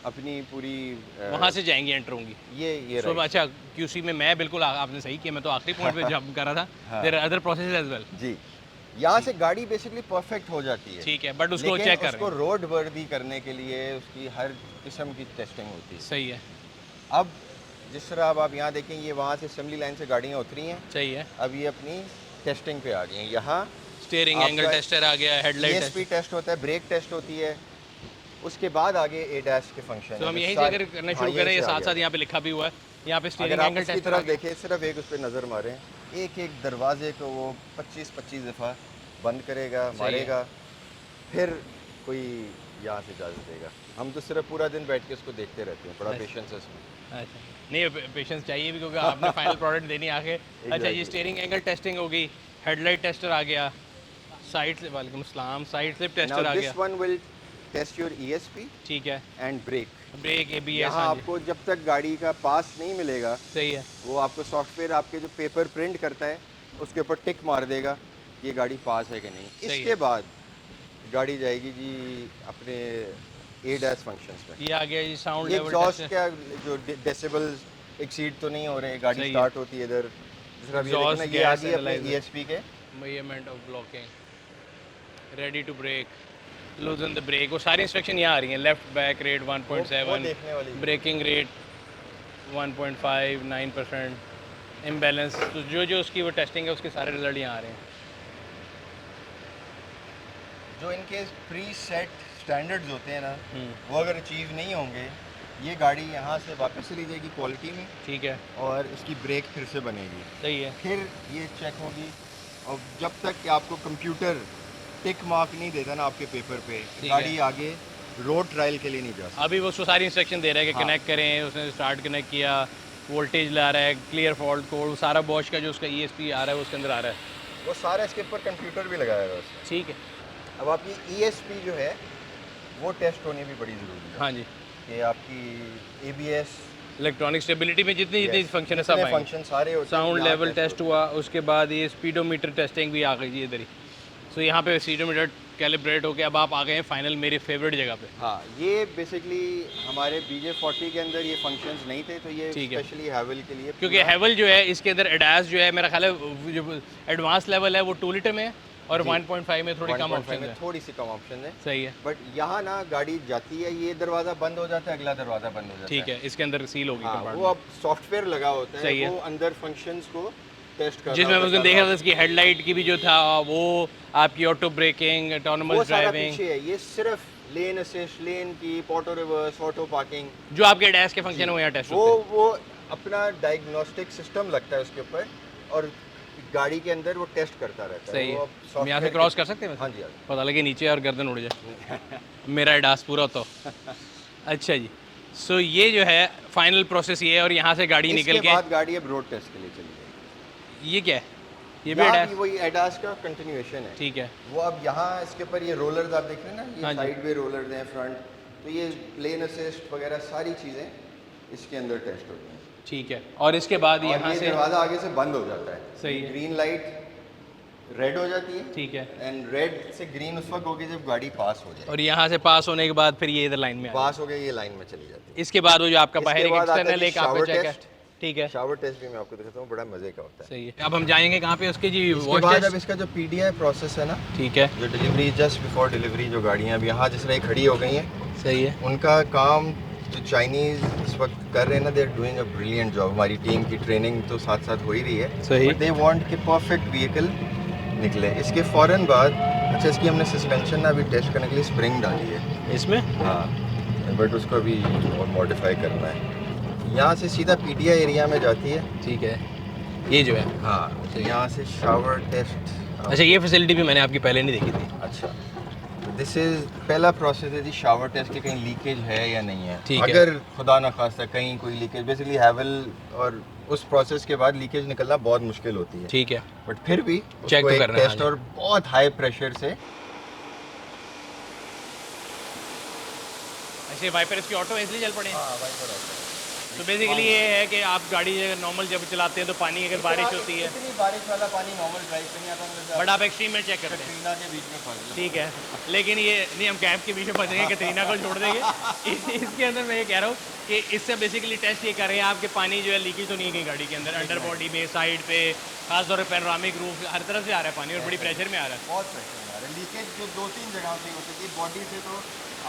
अपनी पूरी वहाँ से जाएंगी, एंटर होंगी। ये सो right। अच्छा, क्यूसी में मैं बिल्कुल आपने सही किया, मैं तो आखिरी पॉइंट पे जंप कर रहा था। हाँ। There are other processes as well. जी, यहाँ से गाड़ी बेसिकली परफेक्ट हो जाती है, ठीक है, बट उसको लेकिन चेक कर उसको रहे हैं। रोड वर्दी करने के लिए उसकी हर किस्म की टेस्टिंग होती है। सही है, अब जिस तरह अब आप यहाँ देखें, ये वहाँ से असेंबली लाइन से गाड़ियाँ उतरी हैं, सही है। अब ये अपनी टेस्टिंग पे आ गई हैं। यहाँ स्टीयरिंग आपका एंगल टेस्टर आ गया, हेडलाइट टेस्ट। ESP टेस्ट होता है, ब्रेक टेस्ट होती है, उसके बाद आगे ADAS के फंक्शन तो हम यहीं से अगर करना शुरू करें, ये साथ साथ यहाँ पे लिखा भी हुआ है, यहाँ पे अगर स्टीयरिंग आप एंगल इसकी टेस्टर। तरफ देखें, सिर्फ एक उस पर नज़र मारें, एक एक दरवाजे को वो 25-25 दफ़ा बंद करेगा, है। मारेगा, फिर कोई यहाँ से इजाज़त देगा। हम तो सिर्फ पूरा दिन बैठ के उसको देखते रहते हैं, बड़ा पेशेंस है उसमें। अच्छा, नहीं पेशेंस चाहिए भी क्योंकि आपने फाइनल प्रोडक्ट देनी है आगे। अच्छा, ये स्टीयरिंग एंगल टेस्टिंग होगी, हेडलाइट टेस्टर आ गया, साइड से वालेकुम अस्सलाम, साइड स्लिप टेस्टर आ गया। This one will test your ESP ठीक है, एंड ब्रेक। Break ABS। यहाँ आपको जब तक गाड़ी का पास नहीं मिलेगा, सही है, वो आपको सॉफ्टवेयर आपके जो पेपर प्रिंट करता है उसके ऊपर टिक मार देगा कि ये गाड़ी पास है कि नहीं। सही इसके है। बाद गाड़ी जाएगी जी अपने ADAS फंक्शंस में। ये आ गया जी साउंड ये लेवल एग्जॉस्ट टेस्टर। क्या जो डेसिबल्स एक्सीड तो नहीं हो रहे, गाड़ी सही है। स्टार्ट होती है इधर। दूसरा भी Exhaust देखना, ये आ gas गई अपने analyzer। ESP के। Measurement of blocking, ready to brake, loosen the brake, वो सारी इंस्ट्रक्शन यहाँ आ रही हैं। लेफ्ट बैक रेट वो 1.7, देखने वाली है। ब्रेकिंग रेट 1.5, 9%, इम्बैलेंस, तो जो जो उसकी वो टेस्टिंग है उसके सारे रिजल्ट यहाँ आ रहे हैं। जो इनके प्री सेट स्टैंडर्ड्स होते हैं ना, हम्म, वो अगर अचीव नहीं होंगे, ये गाड़ी यहाँ से वापस चली जाएगी क्वालिटी में, ठीक है, और इसकी ब्रेक फिर से बनेगी। सही है, फिर ये चेक होगी, और जब तक कि आपको कंप्यूटर टिक मार्क नहीं देता ना आपके पेपर पे, ठीक गाड़ी है। आगे रोड ट्रायल के लिए नहीं जा सकती। अभी वो उसको सारी इंस्ट्रक्शन दे रहा है कि हाँ। कनेक्ट करें, उसने स्टार्ट कनेक्ट किया, वोल्टेज ला रहा है, क्लियर फॉल्ट कोड, सारा बॉश का जो उसका ESP आ रहा है वो उसके अंदर आ रहा है। वो सारा इसके ऊपर कंप्यूटर भी लगाया हुआ है उसमें। ठीक है, अब आपकी ESP जो है वो टेस्ट होनी भी बड़ी ज़रूरी है हाँ जी, कि आपकी ABS इलेक्ट्रॉनिक स्टेबिलिटी में जितनी जितनी फंक्शन है सब आएंगे। फंक्शन सारे होते हैं, साउंड यहाँ लेवल test टेस्ट हुआ, उसके बाद ये स्पीडोमीटर टेस्टिंग भी आ गई जी इधर ही। सो यहाँ पे स्पीडोमीटर कैलिब्रेट होके अब आप आ गए हैं फाइनल मेरी फेवरेट जगह पे। हाँ, ये बेसिकली हमारे BJ40 के अंदर ये फंक्शंस नहीं थे, तो ये ठीक है। स्पेशली हैवल के लिए। क्योंकि हैवल जो है इसके अंदर एडास जो है मेरा ख्याल है जो एडवांस लेवल है वो 2 लीटर में है और जी। 1.5 में थोड़ी कम 1.5 ऑप्शन में है। थोड़ी सी कम ऑप्शन है, सही है, बट यहाँ ना गाड़ी जाती है, ये दरवाज़ा बंद हो जाता है, अगला दरवाज़ा बंद हो जाता ठीक है, इसके अंदर सील होगी हाँ, compartment। वो अब सॉफ्टवेयर लगा होता है, सही है। वो अंदर फंक्शंस को टेस्ट कर जिसमें मैं उस दिन देख रहा था इसकी हेडलाइट की भी जो था वो आपकी ऑटो ब्रेकिंग, वो ऑटोनोमस सारा ड्राइविंग, पीछे है। ये सिर्फ लेन असिस्ट, लेन की, ऑटो रिवर्स, ऑटो पार्किंग, जो आपके एडास के फंक्शन है वो यहाँ टेस्ट होते हैं। वो अपना डायग्नोस्टिक सिस्टम लगता है उसके ऊपर, और गाड़ी के अंदर वो टेस्ट करता रहता है। सही वो है, अब हम यहाँ से software क्रॉस के- कर सकते हैं हाँ वैसे? जी, हाँ पता लगे नीचे और गर्दन उड़ जाए मेरा एडास पूरा तो। अच्छा जी, सो ये जो है फाइनल प्रोसेस ये है और यहाँ से गाड़ी जी। निकल इसके के बाद गाड़ी अब रोड टेस्ट के लिए चली जाएगी। ये क्या है? ये भी यहाँ एडास? भी वही एडास का कंटिन्यूएशन है। ठीक है, वो अब यहाँ इसके ऊपर ये रोलर्स आप देख रहे हैं ना, हाँ ये जी। साइड वे रोलर्स हैं, फ्रंट, तो ये लेन असिस्ट वगैरह सारी चीज़ें इसके अंदर टेस्ट होती हैं। ठीक है, और इसके बाद और यहाँ ये से दरवाज़ा आगे से बंद हो जाता है, सही है। ग्रीन लाइट रेड हो जाती है, ठीक है, एंड रेड से ग्रीन उस वक्त होगी जब गाड़ी पास हो जाए। और यहाँ से पास होने के बाद फिर ये इधर लाइन में आ पास हो गई, ये लाइन में चली जाती है। इसके बाद वो जो आपका इसके बाहर एक बाद आता है एक्सटर्नल जी एक आपका shower चेक है। test। ठीक है, शावर टेस्ट भी मैं आपको दिखाता हूँ, बड़ा मज़े का होता है। सही है। अब हम जाएंगे कहाँ पे उसके जी इसके वॉश बाद अब टेस्ट? इसका जो PDI प्रोसेस है ना, ठीक है, जो डिलीवरी जस्ट बिफोर डिलीवरी जो गाड़ियाँ अब यहाँ जिस तरह खड़ी हो गई हैं, सही है, उनका काम जो चाइनीज़ इस वक्त कर रहे हैं ना, they are doing a brilliant job. हमारी टीम की ट्रेनिंग तो साथ साथ हो ही रही है, सही। बट दे वांट कि परफेक्ट व्हीकल निकले। इसके फ़ौरन बाद अच्छा, इसकी हमने सस्पेंशन ना अभी टेस्ट करने के लिए स्प्रिंग डाली है। इसमें हाँ, बट उसको अभी और मॉडिफाई करना है। यहाँ से सीधा PDI एरिया में जाती है। ठीक है, ये जो है, हाँ, तो यहाँ से शावर टेस्ट। अच्छा ये फैसिलिटी भी मैंने आपकी पहले नहीं देखी थी। अच्छा, दिस इज़ पहला प्रोसेस है जी शावर टेस्ट के, कहीं लीकेज है या नहीं है। ठीक है। अगर खुदा ना खास्ता कहीं कोई लीकेज, बेसिकली हैवल, और उस प्रोसेस के बाद लीकेज निकलना बहुत मुश्किल होती है, ठीक है, बट फिर भी चेक उसको तो एक करना है, टेस्ट हाँ और बहुत हाई प्रेशर से। ऐसे वाइपर इसकी ऑटो इसलिए चल पड़े हैं। हाँ, वाइपर होता है। तो बेसिकली ये है कि आप गाड़ी नॉर्मल जब चलाते हैं तो पानी अगर बारिश होती है, इतनी बारिश वाला पानी नॉर्मल ड्राइव पे नहीं आता, मतलब बट आप एक्सट्रीम में चेक करते हैं। कटरीना के बीच में फंस गए। ठीक है, लेकिन ये नहीं, हम कैंप के बीच में फंसेंगे, कतरीना को छोड़ देंगे। इसके अंदर मैं ये कह रहा हूँ कि इससे बेसिकली टेस्ट ये कर रहे हैं आपके पानी जो है लीकेज तो नहीं है कहीं गाड़ी के अंदर, अंडर बॉडी में, साइड पे, खासतौर पर पैनोरामिक रूफ, हर तरफ से आ रहा है पानी और बड़ी प्रेशर में आ रहा है। बहुत प्रेशर में आ रहा है। लीकेज जो 2-3 जगह से होती थी, बॉडी से तो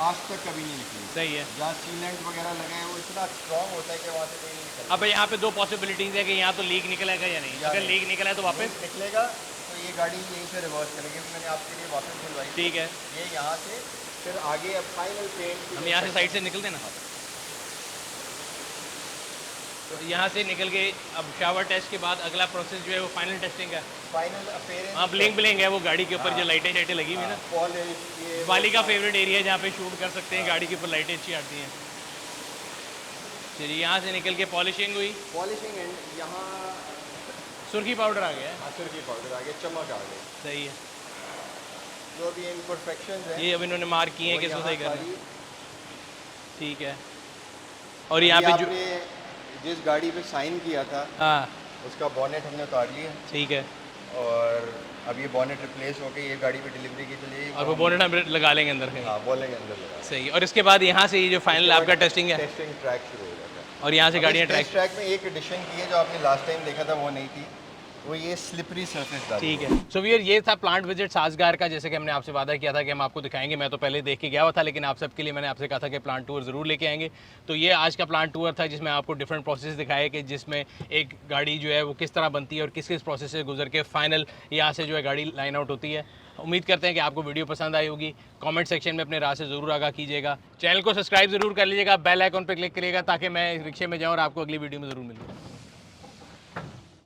आज तक कभी नहीं निकली। सही है। जहाँ सीलेंट वगैरह लगे हैं वो इतना स्ट्रॉन्ग होता है कि वहाँ से कोई नहीं निकलता। अब यहाँ पे दो पॉसिबिलिटीज़ है कि यहाँ तो लीक निकलेगा या नहीं। अगर लीक निकला है तो वापस निकलेगा तो ये गाड़ी यहीं से रिवर्स करेंगे। मैंने आपके लिए वापस बुलवाई, ठीक है, ये यहाँ से फिर आगे अब फाइनल पेंट। हम यहाँ से साइड से निकलते हैं ना। तो तो यहाँ से निकल के अब शावर टेस्ट के बाद अगला प्रोसेस जो है वो फाइनल टेस्टिंग का। Final appearance. हाँ, ब्लिंग ब्लिंग है वो गाड़ी के ऊपर जो लाइटें शाइटें लगी हुई है ना। पॉलिश ये वाली का फेवरेट एरिया है जहाँ पे शूट कर सकते हैं, गाड़ी के ऊपर लाइटें अच्छी आती हैं। चलिए यहाँ से निकल के पॉलिशिंग हुई, पॉलिशिंग एंड यहाँ सुर्खी पाउडर आ गया है। असर की पाउडर आ गया, चमक आ गई। सही है, जो भी इम्परफेक्शंस हैं ये अब इन्होंने मार्क किए हैं वो कि यहाँ सही कर रहे सारी- हैं। ठीक है, और यहाँ पे जो आपने जिस गाड़ी पे साइन किया था हाँ उसका बॉनेट हमने उतार लिया ठीक है, और अब ये बॉनेट रिप्लेस हो गई, ये गाड़ी पे डिलीवरी के लिए और वो बोनेट हम लगा लेंगे अंदर कहीं। हाँ बोलेंगे अंदर लगा। सही, और इसके बाद यहाँ से ये जो फाइनल आपका टेस्टिंग है टेस्टिंग ट्रैक शुरू हो जाता है। और यहाँ से गाड़ियाँ टेस्ट ट्रैक। ट्रैक में एक एडिशन की है जो आपने लास्ट टाइम देखा था वो नहीं थी, वो ये स्लिपरी सरफेस डाली ठीक है। सो वियर ये था प्लांट विजिट साजगार का, जैसे कि हमने आपसे वादा किया था कि हम आपको दिखाएंगे। मैं तो पहले देख के गया हुआ था, लेकिन आप सबके लिए मैंने आपसे कहा था कि प्लांट टूर ज़रूर लेके आएंगे। तो ये आज का प्लांट टूर था जिसमें आपको डिफरेंट प्रोसेस दिखाए कि जिसमें एक गाड़ी जो है वो किस तरह बनती है और किस किस प्रोसेस से गुजर के फाइनल यहाँ से जो है गाड़ी लाइन आउट होती है। उम्मीद करते हैं कि आपको वीडियो पसंद आई होगी। कमेंट सेक्शन में अपने राय से ज़रूर आगाह कीजिएगा। चैनल को सब्सक्राइब ज़रूर कर लीजिएगा, बेल आइकॉन पर क्लिक करिएगा ताकि मैं रिक्शे में जाऊँ और आपको अगली वीडियो में ज़रूर मिलूँ।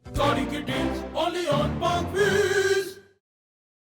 Gotta get in, only on Bangui.